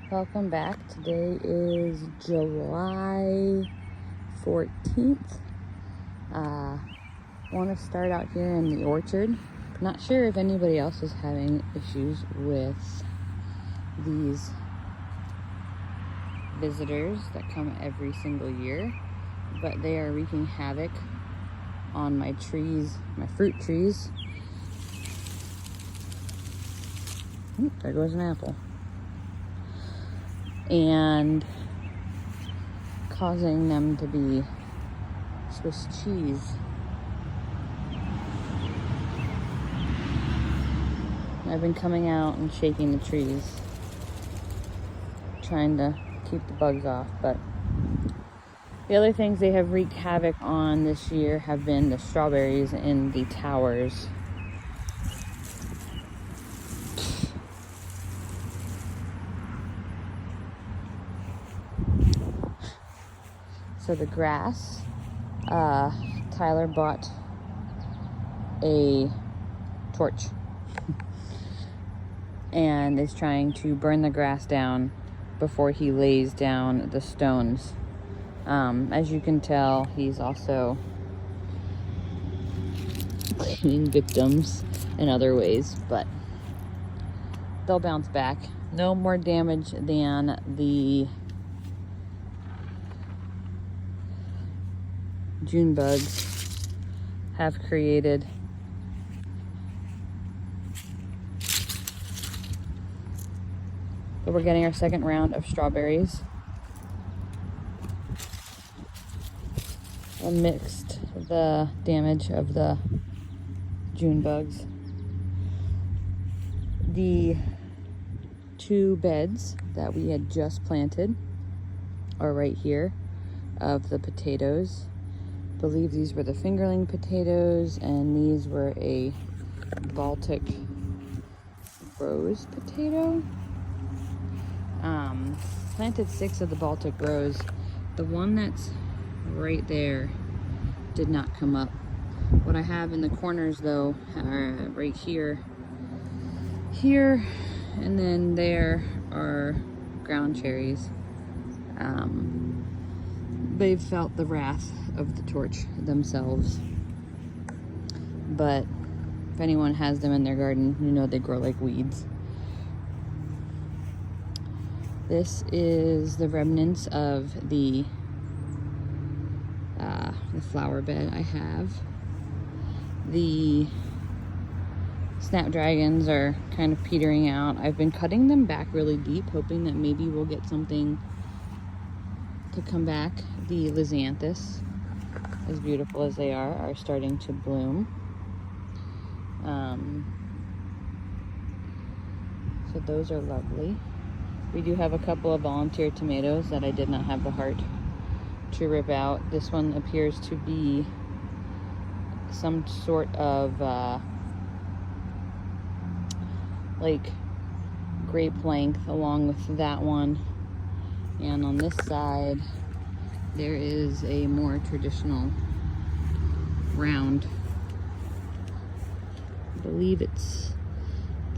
Welcome back. Today is July 14th. Want to start out here in the orchard. Not sure if anybody else is having issues with these visitors that come every single year, but they are wreaking havoc on my trees, my fruit trees. There goes an apple. And causing them to be Swiss cheese. I've been coming out and shaking the trees, trying to keep the bugs off, but the other things they have wreaked havoc on this year have been the strawberries in the towers. So the grass, Tyler bought a torch and is trying to burn the grass down before he lays down the stones. As you can tell, he's also claiming victims in other ways, but they'll bounce back. No more damage than the June bugs have created. But we're getting our second round of strawberries amidst the damage of the June bugs. The two beds that we had just planted are right here of the potatoes. I believe these were the fingerling potatoes, and these were a Baltic rose potato. Planted 6 of the Baltic rose. The one that's right there did not come up. What I have in the corners though are right here, and then there are ground cherries. They've felt the wrath of the torch themselves, but if anyone has them in their garden, you know they grow like weeds. This is the remnants of the flower bed I have. The snapdragons are kind of petering out. I've been cutting them back really deep, hoping that maybe we'll get something to come back. The lizanthus, as beautiful as they are starting to bloom. So those are lovely. We do have a couple of volunteer tomatoes that I did not have the heart to rip out. This one appears to be some sort of like grape length along with that one. And on this side, there is a more traditional round. I believe it's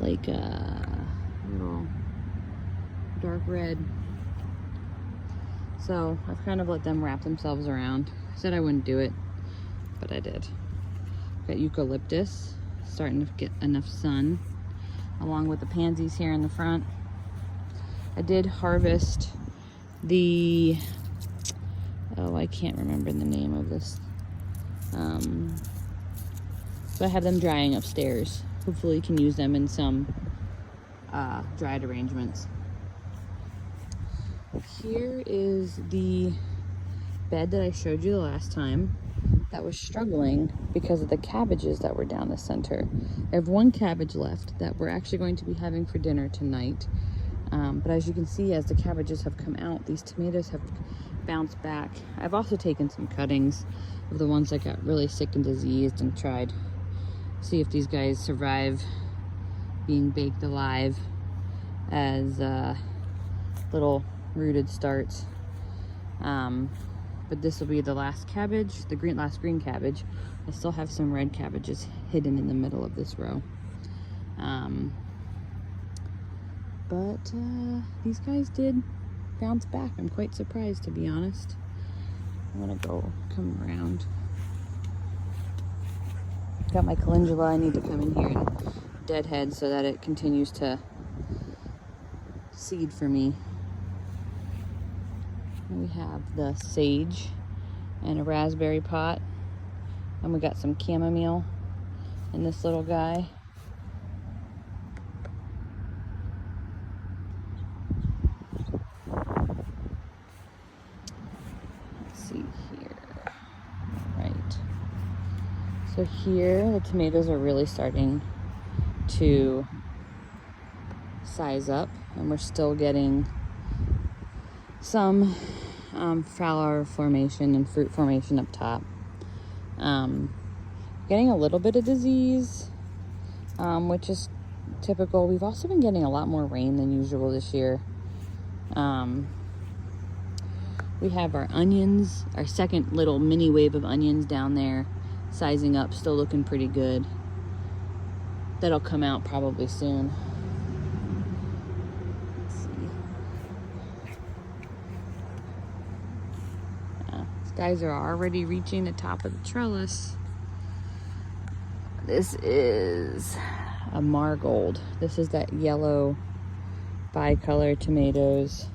like a little dark red. So I've kind of let them wrap themselves around. I said I wouldn't do it, but I did. Got eucalyptus, starting to get enough sun, along with the pansies here in the front. I did harvest the, oh, I can't remember the name of this. So I have them drying upstairs. Hopefully you can use them in some dried arrangements. Here is the bed that I showed you the last time that was struggling because of the cabbages that were down the center. I have one cabbage left that we're actually going to be having for dinner tonight. But as you can see, as the cabbages have come out, these tomatoes have bounced back. I've also taken some cuttings of the ones that got really sick and diseased and tried to see if these guys survive being baked alive as little rooted starts. But this will be the last cabbage, the last green cabbage. I still have some red cabbages hidden in the middle of this row. But these guys did bounce back. I'm quite surprised, to be honest. I'm gonna come around. Got my calendula. I need to come in here and deadhead so that it continues to seed for me. And we have the sage and a raspberry pot. And we got some chamomile in this little guy. Let's see here. Right. So here the tomatoes are really starting to size up, and we're still getting some flower formation and fruit formation up top. Getting a little bit of disease, which is typical. We've also been getting a lot more rain than usual this year. We have our onions, our second little mini wave of onions down there, sizing up, still looking pretty good. That'll come out probably soon. Let's see. These guys are already reaching the top of the trellis. This is a Margold. This is that yellow bicolor tomatoes.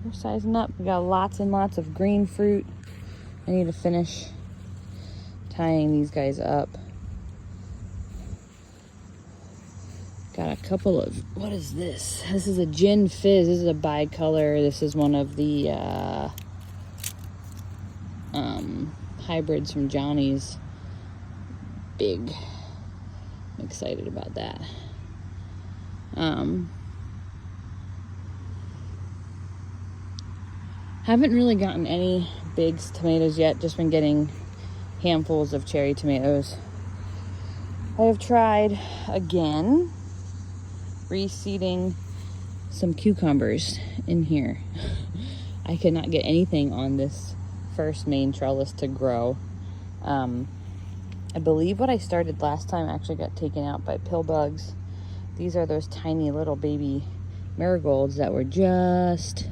We're sizing up. We got lots and lots of green fruit. I need to finish tying these guys up. Got a couple of, what is this? This is a gin fizz. This is a bicolor. This is one of the hybrids from Johnny's. Big. I'm excited about that. Haven't really gotten any big tomatoes yet, just been getting handfuls of cherry tomatoes. I have tried again reseeding some cucumbers in here. I could not get anything on this first main trellis to grow. I believe what I started last time actually got taken out by pill bugs. These are those tiny little baby marigolds that were just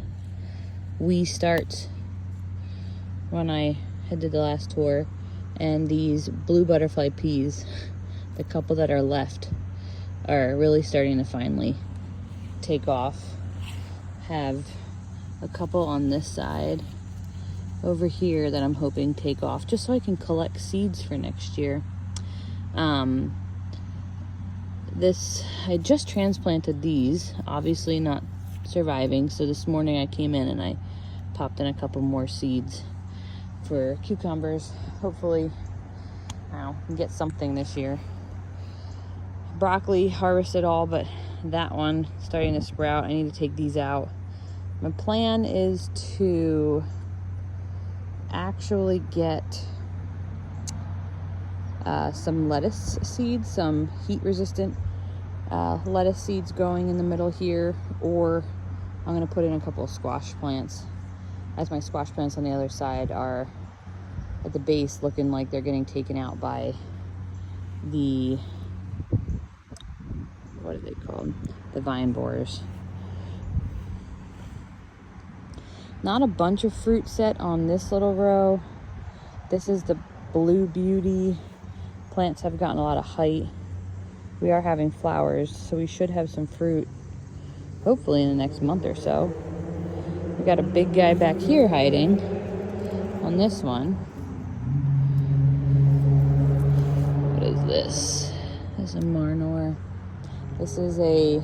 wee starts when I did the last tour. And these blue butterfly peas, the couple that are left, are really starting to finally take off. Have a couple on this side over here that I'm hoping take off, just so I can collect seeds for next year. I just transplanted these, obviously not surviving, so this morning I came in and I popped in a couple more seeds for cucumbers. Hopefully I'll get something this year. Broccoli harvested all but that one, starting to sprout. I need to take these out. My plan is to actually get some lettuce seeds, some heat-resistant lettuce seeds growing in the middle here, or I'm going to put in a couple of squash plants, as my squash plants on the other side are at the base looking like they're getting taken out by the, what are they called? The vine borers. Not a bunch of fruit set on this little row. This is the Blue Beauty. Plants have gotten a lot of height. We are having flowers, so we should have some fruit hopefully in the next month or so. We got a big guy back here hiding on this one. What is this? This is a Marnor. This is a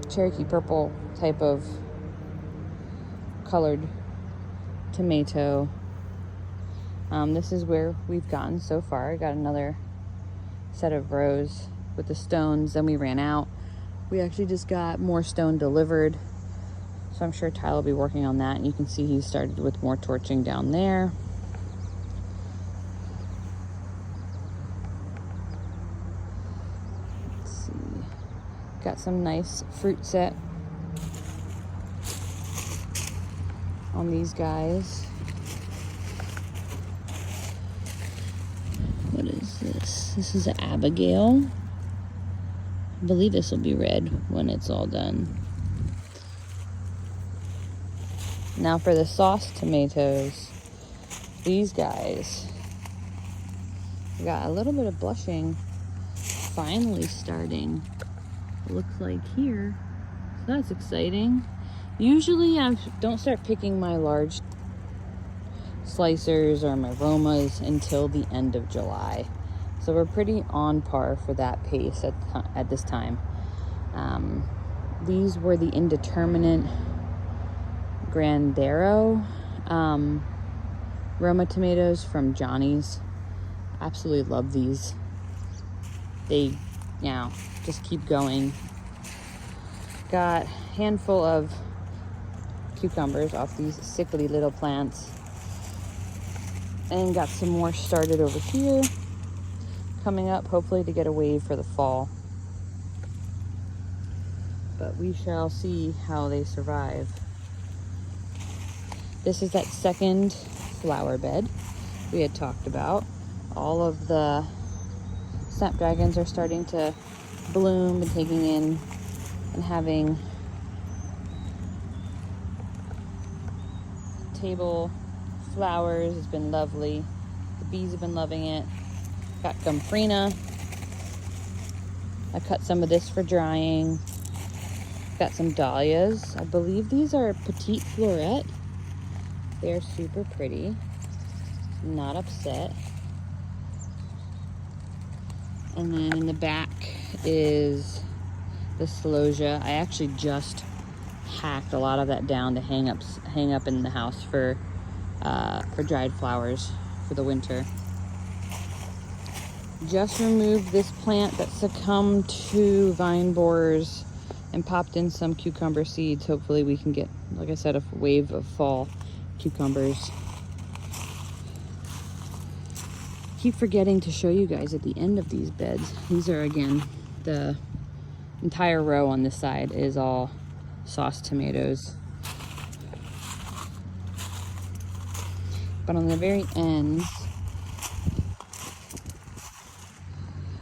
Cherokee purple type of colored tomato. This is where we've gotten so far. I got another set of rows with the stones, then we ran out. We actually just got more stone delivered, so I'm sure Tyler will be working on that. And you can see he started with more torching down there. Let's see. Got some nice fruit set on these guys. What is this? This is an Abigail. I believe this will be red when it's all done. Now for the sauce tomatoes. These guys. We got a little bit of blushing finally starting. It looks like here. So that's exciting. Usually I don't start picking my large slicers or my Romas until the end of July. So we're pretty on par for that pace at this time. These were the indeterminate Grandero Roma tomatoes from Johnny's. Absolutely love these. They, just keep going. Got a handful of cucumbers off these sickly little plants. And got some more started over here. Coming up, hopefully to get a wave for the fall. But we shall see how they survive. This is that second flower bed we had talked about. All of the snapdragons are starting to bloom and taking in and having table flowers. It's been lovely. The bees have been loving it. Got Gomphrena. I cut some of this for drying. Got some dahlias. I believe these are Petite Florette. They're super pretty. Not upset. And then in the back is the celosia. I actually just hacked a lot of that down to hang up in the house for dried flowers for the winter. Just removed this plant that succumbed to vine borers and popped in some cucumber seeds. Hopefully we can get, like I said, a wave of fall cucumbers. Keep forgetting to show you guys at the end of these beds. These are, again, the entire row on this side is all sauce tomatoes. But on the very ends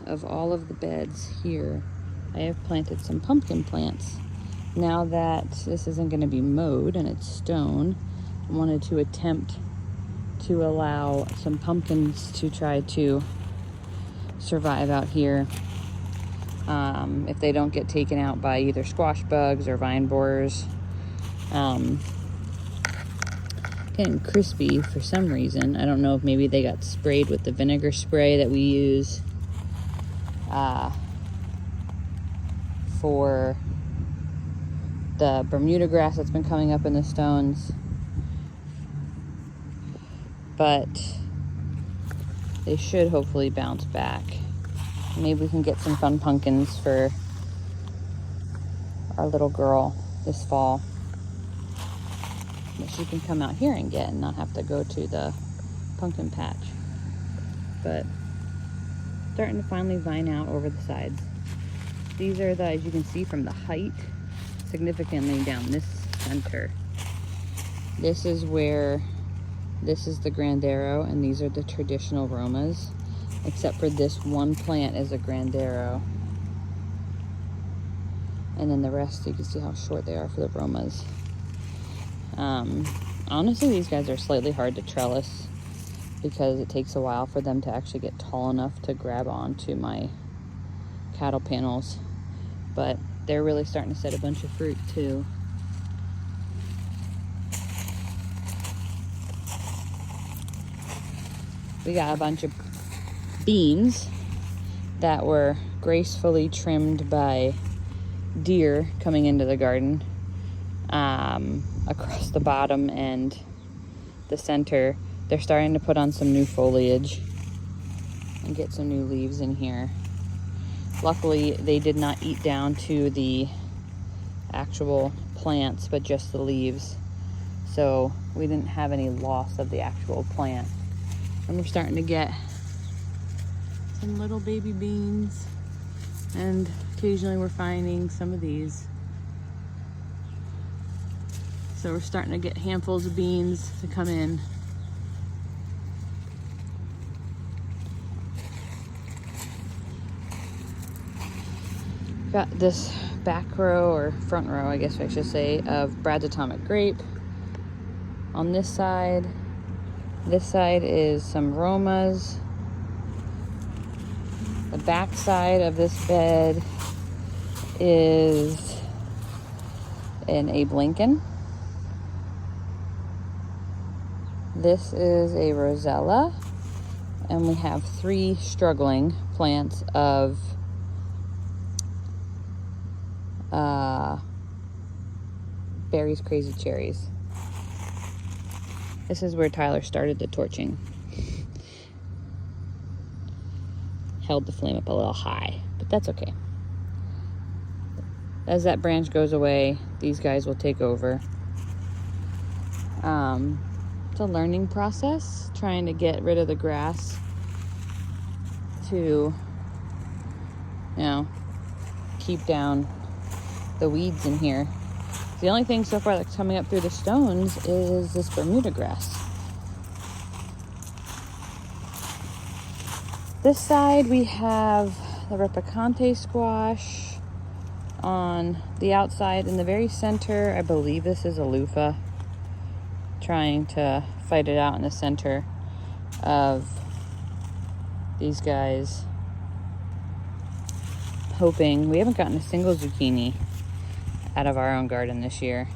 of all of the beds here, I have planted some pumpkin plants. Now that this isn't going to be mowed and it's stone, I wanted to attempt to allow some pumpkins to try to survive out here. If they don't get taken out by either squash bugs or vine borers. Getting crispy for some reason. I don't know if maybe they got sprayed with the vinegar spray that we use for the Bermuda grass that's been coming up in the stones. But they should hopefully bounce back. Maybe we can get some fun pumpkins for our little girl this fall that she can come out here and get and not have to go to the pumpkin patch. But starting to finally vine out over the sides. These are the, as you can see from the height, significantly down this center. This is where, this is the Grandero, and these are the traditional Romas, except for this one plant is a Grandero. And then the rest, you can see how short they are for the Romas. Honestly, these guys are slightly hard to trellis because it takes a while for them to actually get tall enough to grab onto my cattle panels. But they're really starting to set a bunch of fruit too. We got a bunch of beans that were gracefully trimmed by deer coming into the garden. Across the bottom and the center, they're starting to put on some new foliage and get some new leaves in here. Luckily, they did not eat down to the actual plants, but just the leaves. So we didn't have any loss of the actual plant. And we're starting to get some little baby beans, and occasionally we're finding some of these. So we're starting to get handfuls of beans to come in. Got this back row, or front row, I guess I should say, of Brad's Atomic Grape. On this side is some Romas. The back side of this bed is an Abe Lincoln. This is a Rosella, and we have 3 struggling plants of Barry's Crazy Cherries. This is where Tyler started the torching. Held the flame up a little high, but that's okay. As that branch goes away, these guys will take over. It's a learning process, trying to get rid of the grass to, keep down the weeds in here. The only thing so far that's coming up through the stones is this Bermuda grass. This side we have the Replicante squash on the outside. In the very center, I believe this is a loofah, trying to fight it out in the center of these guys. Hoping. We haven't gotten a single zucchini out of our own garden this year.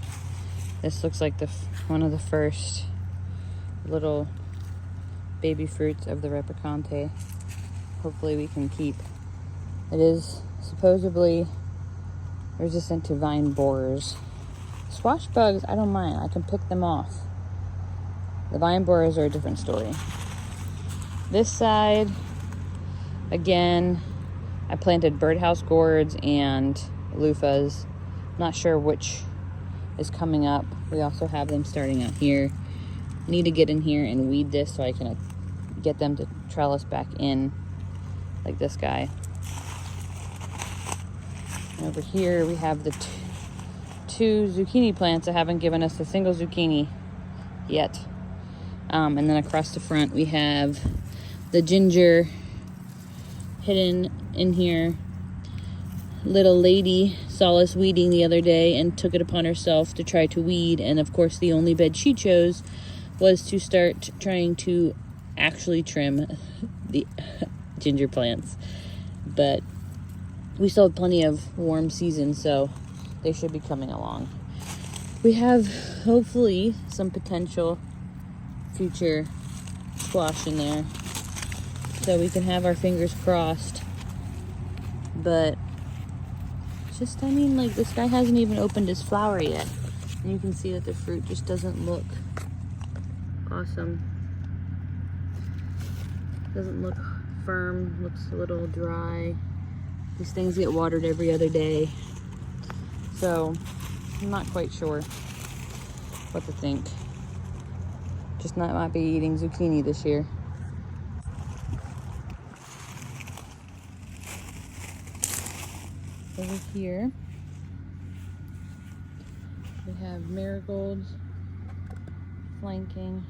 This looks like one of the first little baby fruits of the Replicante. Hopefully we can keep. It is supposedly resistant to vine borers. Squash bugs, I don't mind. I can pick them off. The vine borers are a different story. This side, again, I planted birdhouse gourds and loofahs. Not sure which is coming up. We also have them starting out here. I need to get in here and weed this so I can get them to trellis back in, like this guy. And over here we have the two zucchini plants that haven't given us a single zucchini yet. And then across the front we have the ginger hidden in here. Little lady saw us weeding the other day and took it upon herself to try to weed, and of course the only bed she chose was to start trying to actually trim the ginger plants. But we still have plenty of warm season, so they should be coming along. We have hopefully some potential future squash in there, so we can have our fingers crossed. But just, like, this guy hasn't even opened his flower yet, and you can see that the fruit just doesn't look awesome. Doesn't look firm, looks a little dry. These things get watered every other day, so I'm not quite sure what to think. Just might be eating zucchini this year. Over here we have marigolds flanking.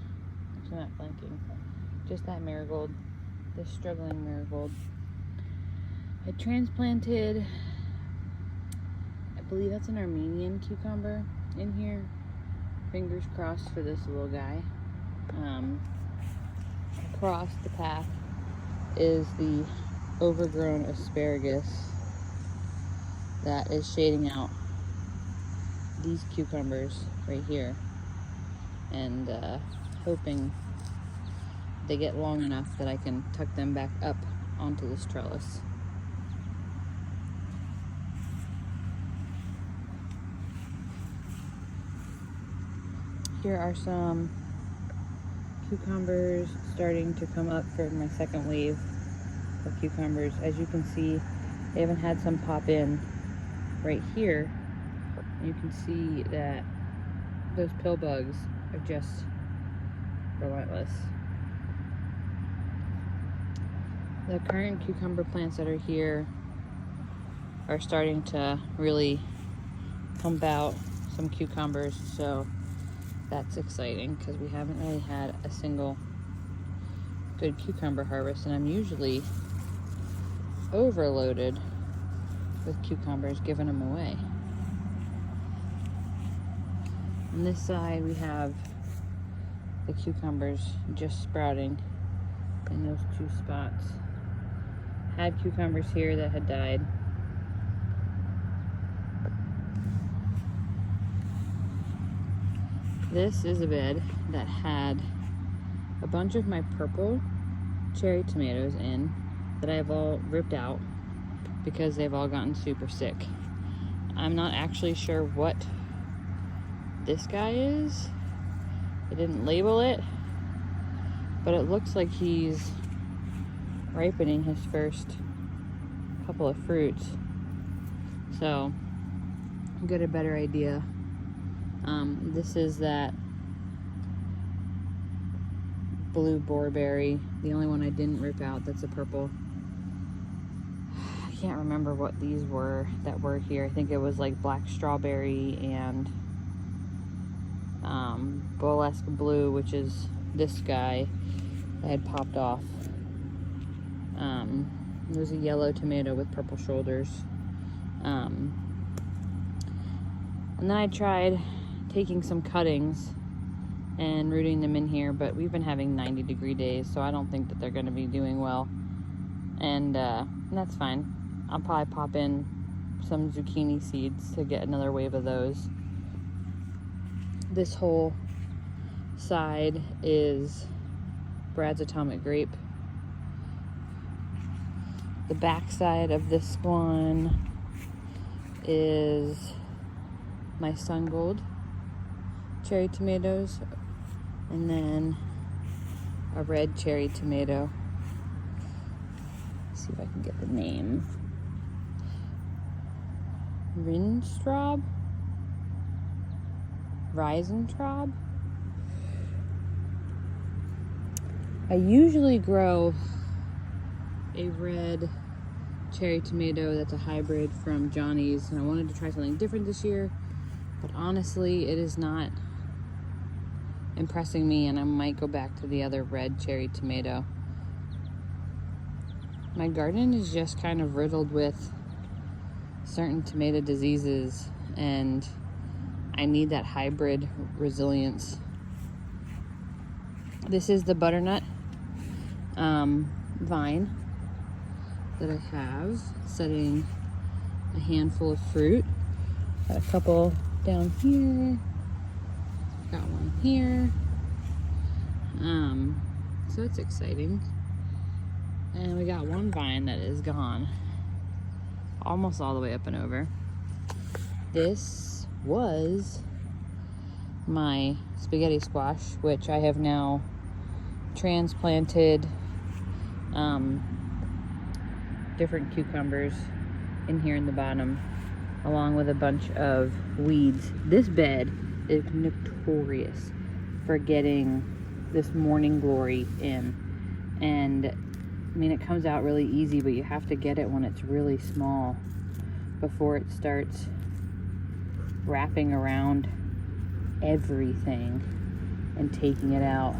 Actually, not flanking, just that marigold, this struggling marigold. I transplanted, I believe that's an Armenian cucumber in here. Fingers crossed for this little guy. Across the path is the overgrown asparagus that is shading out these cucumbers right here, and hoping they get long enough that I can tuck them back up onto this trellis. Here are some cucumbers starting to come up for my second wave of cucumbers. As you can see, they haven't had some pop in right here. You can see that those pill bugs are just relentless. The current cucumber plants that are here are starting to really pump out some cucumbers, so that's exciting because we haven't really had a single good cucumber harvest, and I'm usually overloaded with cucumbers, giving them away. On this side, we have the cucumbers just sprouting in those two spots. Had cucumbers here that had died. This is a bed that had a bunch of my purple cherry tomatoes in that I have all ripped out because they've all gotten super sick. I'm not actually sure what this guy is. They didn't label it, but it looks like he's ripening his first couple of fruits. So I'll get a better idea. This is that blue boreberry, the only one I didn't rip out that's a purple. I can't remember what these were that were here. I think it was like black strawberry and burlesque blue, which is this guy that had popped off. There's a yellow tomato with purple shoulders. And then I tried taking some cuttings and rooting them in here, but we've been having 90-degree days, so I don't think that they're going to be doing well. And that's fine. I'll probably pop in some zucchini seeds to get another wave of those. This whole side is Brad's Atomic Grape. The back side of this one is my Sun Gold cherry tomatoes, and then a red cherry tomato. Let's see if I can get the name. Rinstraub? Reisentraub? I usually grow a red cherry tomato that's a hybrid from Johnny's, and I wanted to try something different this year, but honestly it is not impressing me, and I might go back to the other red cherry tomato. My garden is just kind of riddled with certain tomato diseases, and I need that hybrid resilience. This is the butternut vine that I have setting a handful of fruit. Got a couple down here. Got one here. So it's exciting. And we got one vine that is gone. Almost all the way up and over. This was my spaghetti squash, which I have now transplanted different cucumbers in here in the bottom, along with a bunch of weeds. This bed is notorious for getting this morning glory in, and I mean, it comes out really easy, but you have to get it when it's really small before it starts wrapping around everything and taking it out.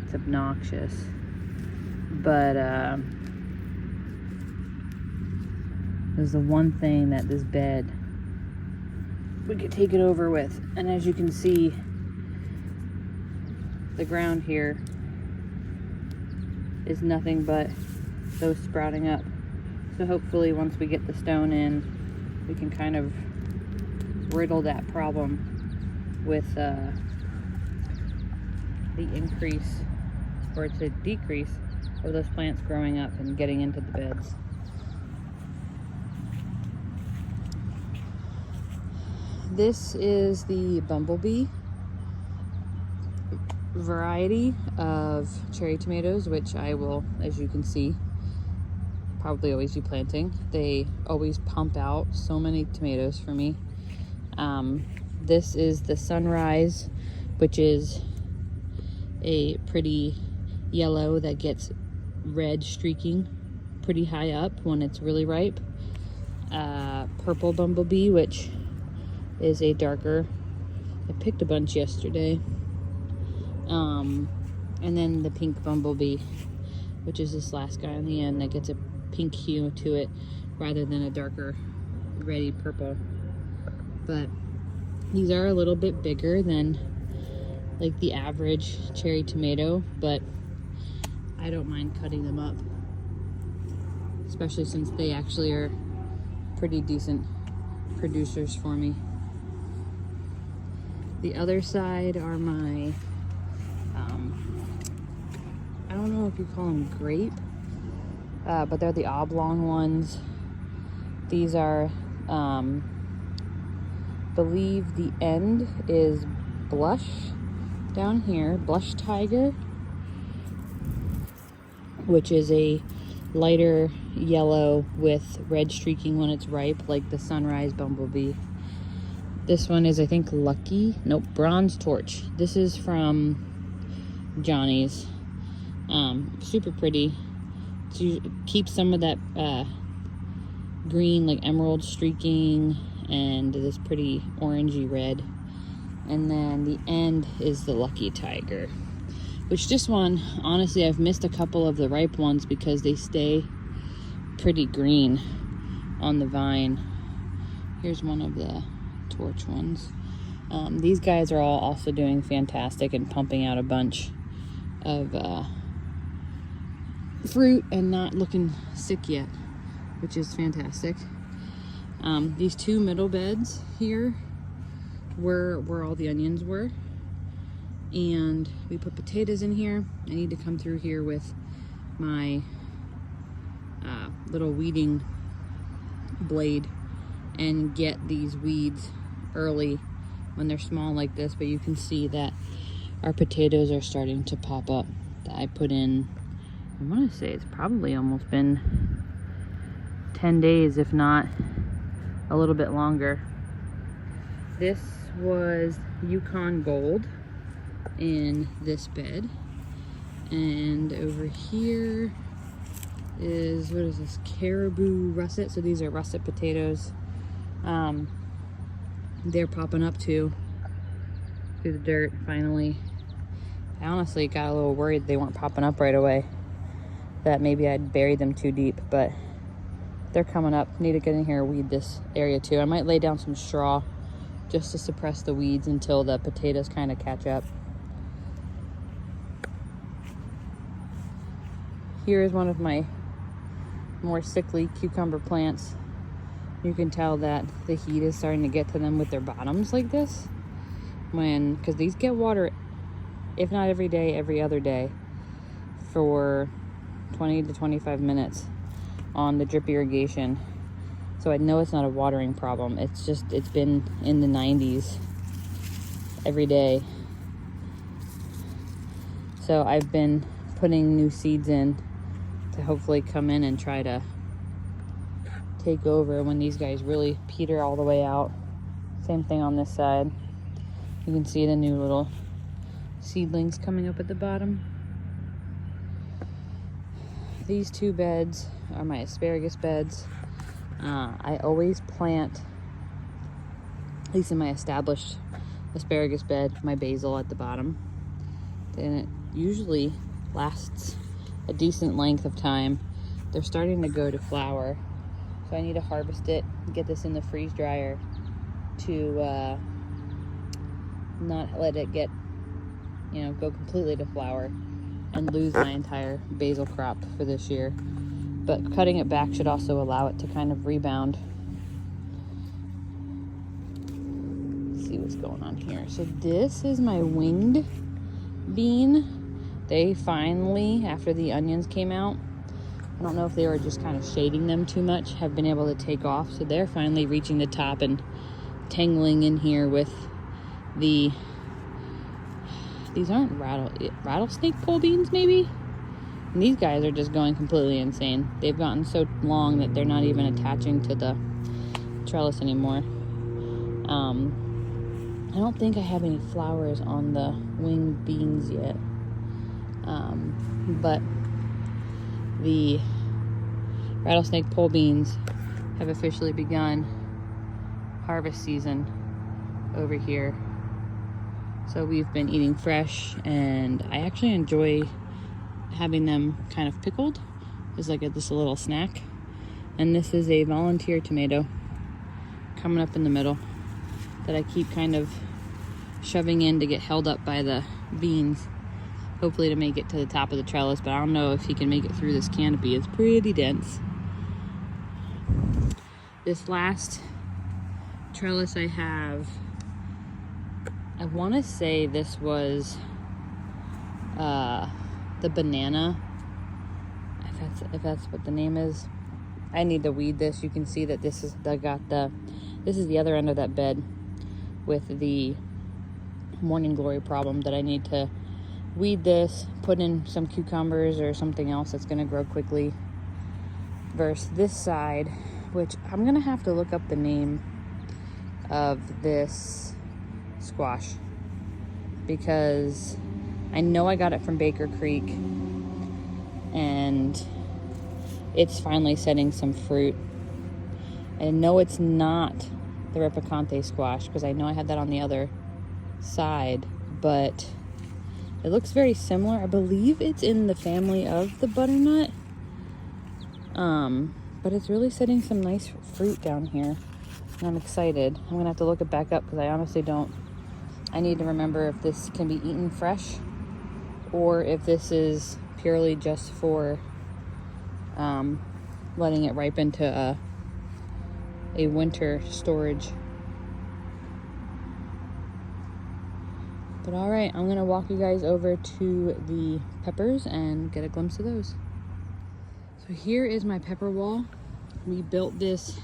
It's obnoxious, but there's the one thing that this bed we could take it over with. And as you can see, the ground here is nothing but those sprouting up. So hopefully once we get the stone in, we can kind of riddle that problem with the increase, or it's a decrease, of those plants growing up and getting into the beds. This is the Bumblebee variety of cherry tomatoes, which I will, as you can see, probably always be planting. They always pump out so many tomatoes for me. This is the Sunrise, which is a pretty yellow that gets red streaking pretty high up when it's really ripe. Purple Bumblebee, which is a darker, I picked a bunch yesterday. And then the Pink Bumblebee, which is this last guy on the end that gets a pink hue to it. rather than a darker reddy purple. But these are a little bit bigger than like the average cherry tomato, but I don't mind cutting them up, especially since they actually are pretty decent producers for me. The other side are my, I don't know if you call them grape, but they're the oblong ones. These are, believe the end is blush down here, blush tiger, which is a lighter yellow with red streaking when it's ripe, like the sunrise bumblebee. This one is, I think, Lucky. Nope, Bronze Torch. This is from Johnny's. Super pretty. To keep some of that green, like emerald streaking, and this pretty orangey red. And then the end is the Lucky Tiger, which this one, honestly, I've missed a couple of the ripe ones because they stay pretty green on the vine. Here's one of the torch ones. These guys are all also doing fantastic and pumping out a bunch of fruit and not looking sick yet, which is fantastic. These two middle beds here were where all the onions were, and we put potatoes in here. I need to come through here with my little weeding blade and get these weeds early when they're small like this, but you can see that our potatoes are starting to pop up. That I put in, I want to say it's probably almost been 10 days, if not a little bit longer. This was Yukon Gold in this bed, and over here is, what is this, Caribou Russet. So these are russet potatoes. They're popping up too through the dirt finally. I honestly got a little worried they weren't popping up right away, that maybe I'd buried them too deep, but they're coming up. Need to get in here and weed this area too. I might lay down some straw just to suppress the weeds until the potatoes kind of catch up. Here is one of my more sickly cucumber plants. You can tell that the heat is starting to get to them with their bottoms like this, because these get water, if not every day, every other day, for 20 to 25 minutes on the drip irrigation. So I know it's not a watering problem. It's just, it's been in the 90s every day. So I've been putting new seeds in to hopefully come in and try to take over when these guys really peter all the way out. Same thing on this side. You can see the new little seedlings coming up at the bottom. These two beds are my asparagus beds. I always plant, at least in my established asparagus bed, my basil at the bottom. And it usually lasts a decent length of time. They're starting to go to flower, so I need to harvest it, get this in the freeze dryer to not let it get, go completely to flower and lose my entire basil crop for this year. But cutting it back should also allow it to kind of rebound. Let's see what's going on here. So this is my winged bean. They finally, after the onions came out, I don't know if they were just kind of shading them too much, have been able to take off. So they're finally reaching the top and tangling in here with these aren't rattlesnake pole beans maybe? And these guys are just going completely insane. They've gotten so long that they're not even attaching to the trellis anymore. I don't think I have any flowers on the winged beans yet. But the rattlesnake pole beans have officially begun harvest season over here. So we've been eating fresh, and I actually enjoy having them kind of pickled as like just a little snack. And this is a volunteer tomato coming up in the middle that I keep kind of shoving in to get held up by the beans, hopefully to make it to the top of the trellis, but I don't know if he can make it through this canopy. It's pretty dense. This last trellis I have, I want to say this was the banana, if that's what the name is. I need to weed this. You can see that this is the other end of that bed with the morning glory problem that I need to weed this, put in some cucumbers or something else that's going to grow quickly, versus this side, which I'm going to have to look up the name of this squash, because I know I got it from Baker Creek and it's finally setting some fruit. I know it's not the Repicante squash because I know I had that on the other side, but it looks very similar. I believe it's in the family of the butternut, but it's really setting some nice fruit down here, and I'm excited. I'm gonna have to look it back up because I honestly don't. I need to remember if this can be eaten fresh or if this is purely just for letting it ripen to a winter storage. But all right, I'm gonna walk you guys over to the peppers and get a glimpse of those. So here is my pepper wall. We built this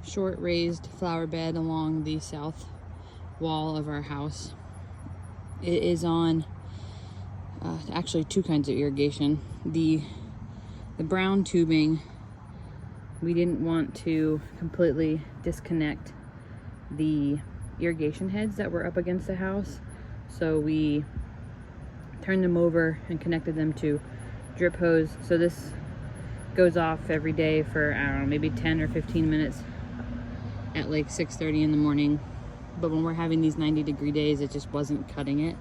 short raised flower bed along the south wall of our house. It is on actually two kinds of irrigation. The brown tubing, we didn't want to completely disconnect the irrigation heads that were up against the house, so we turned them over and connected them to drip hose. So this goes off every day for, I don't know, maybe 10 or 15 minutes at like 6:30 in the morning. But when we're having these 90-degree days, it just wasn't cutting it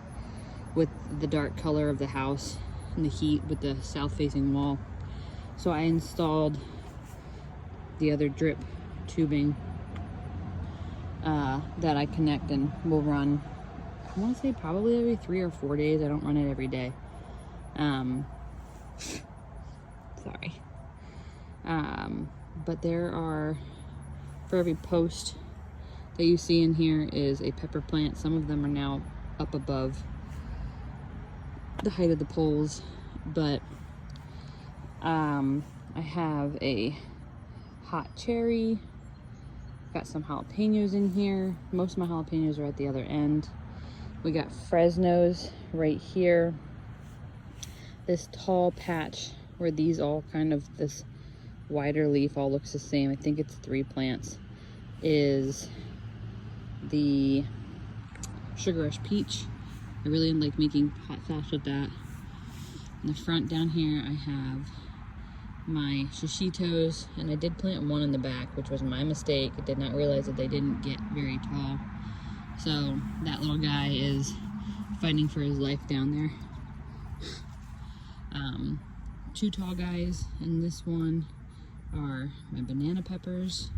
with the dark color of the house and the heat with the south-facing wall. So I installed the other drip tubing that I connect and will run, I want to say probably every 3 or 4 days. I don't run it every day. Sorry. But there are, for every post that you see in here is a pepper plant. Some of them are now up above the height of the poles, but I have a hot cherry, got some jalapenos in here. Most of my jalapenos are at the other end. We got Fresnos right here. This tall patch where these all kind of, this wider leaf all looks the same, I think it's 3 plants, is the Sugar Rush Peach. I really like making hot sauce with that. In the front down here I have my shishitos, and I did plant one in the back, which was my mistake. I did not realize that they didn't get very tall. So that little guy is fighting for his life down there. 2 tall guys, and this one are my banana peppers.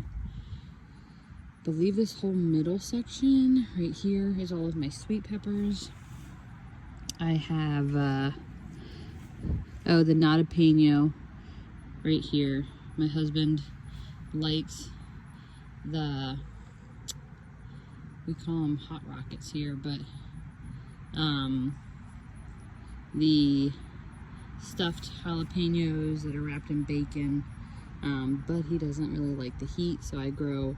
I believe this whole middle section right here is all of my sweet peppers. I have the jalapeno right here. My husband likes the, we call them hot rockets here, but the stuffed jalapenos that are wrapped in bacon, but he doesn't really like the heat, so I grow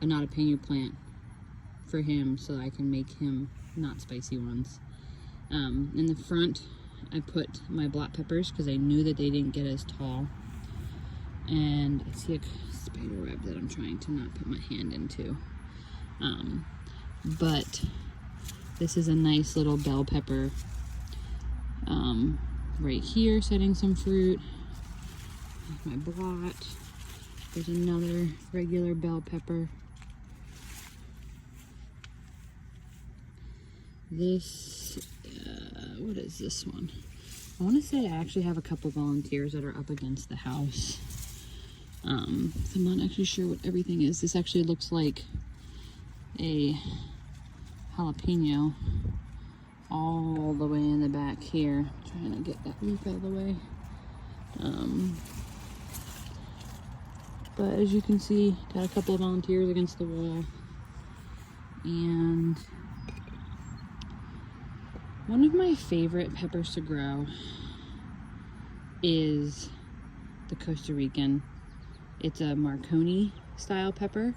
a jalapeno plant for him so I can make him not spicy ones. In the front I put my black peppers because I knew that they didn't get as tall, and I see a spider web that I'm trying to not put my hand into, but this is a nice little bell pepper right here, setting some fruit. My blot, there's another regular bell pepper. This, what is this one? I want to say I actually have a couple volunteers that are up against the house. So I'm not actually sure what everything is. This actually looks like a jalapeno all the way in the back here. I'm trying to get that leaf out of the way. But as you can see, got a couple of volunteers against the wall. And one of my favorite peppers to grow is the Costa Rican. It's a Marconi style pepper,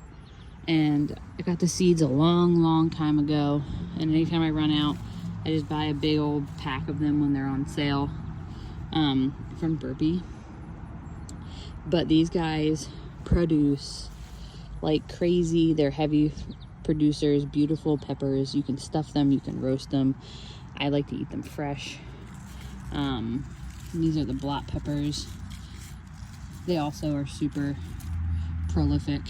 and I got the seeds a long time ago, and anytime I run out I just buy a big old pack of them when they're on sale from Burpee. But these guys produce like crazy. They're heavy producers, beautiful peppers. You can stuff them, you can roast them. I like to eat them fresh. These are the black peppers. They also are super prolific.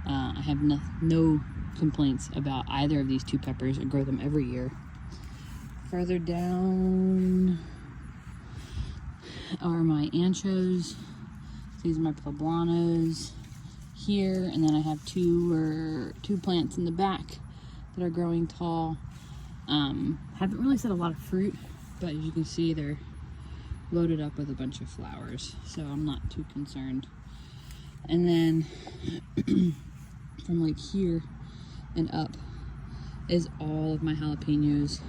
I have no complaints about either of these two peppers. I grow them every year. Further down are my anchos. These are my poblanos here, and then I have two plants in the back that are growing tall. Haven't really set a lot of fruit, but as you can see, they're loaded up with a bunch of flowers, so I'm not too concerned. And then from like here and up is all of my jalapenos.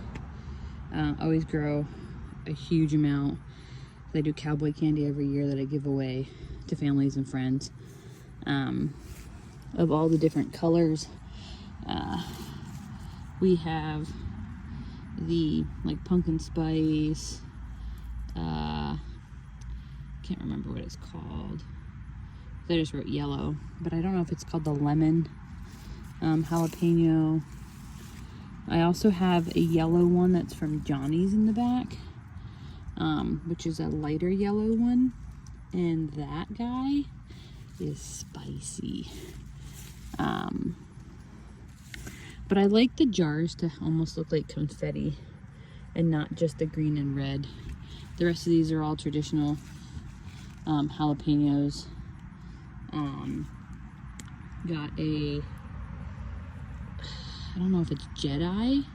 Always grow a huge amount. I do cowboy candy every year that I give away to families and friends, of all the different colors. We have the like pumpkin spice, can't remember what it's called. I just wrote yellow, but I don't know if it's called the lemon jalapeno. I also have a yellow one that's from Johnny's in the back, which is a lighter yellow one, and that guy is spicy. But I like the jars to almost look like confetti and not just the green and red. The rest of these are all traditional jalapenos. Got a, I don't know if it's Jedi.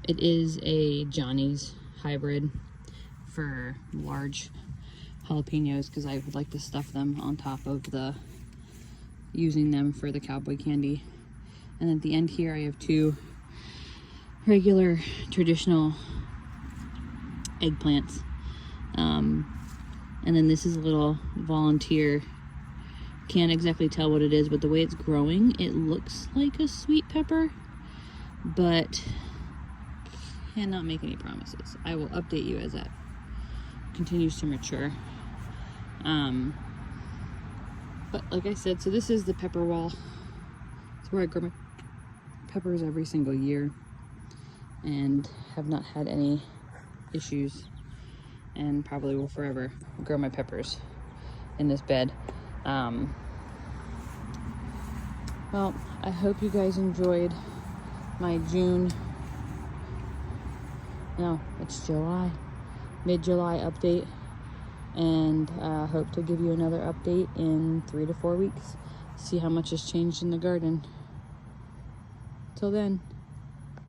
It is a Johnny's hybrid for large jalapenos, because I would like to stuff them on top of using them for the cowboy candy. And at the end here I have two regular traditional eggplants. And then this is a little volunteer. Can't exactly tell what it is, but the way it's growing, it looks like a sweet pepper, but cannot make any promises. I will update you as that continues to mature. But like I said, so this is the pepper wall. It's where I grow my peppers every single year and have not had any issues, and probably will forever grow my peppers in this bed. Well, I hope you guys enjoyed my mid-July update, and hope to give you another update in 3 to 4 weeks. See how much has changed in the garden. Till then.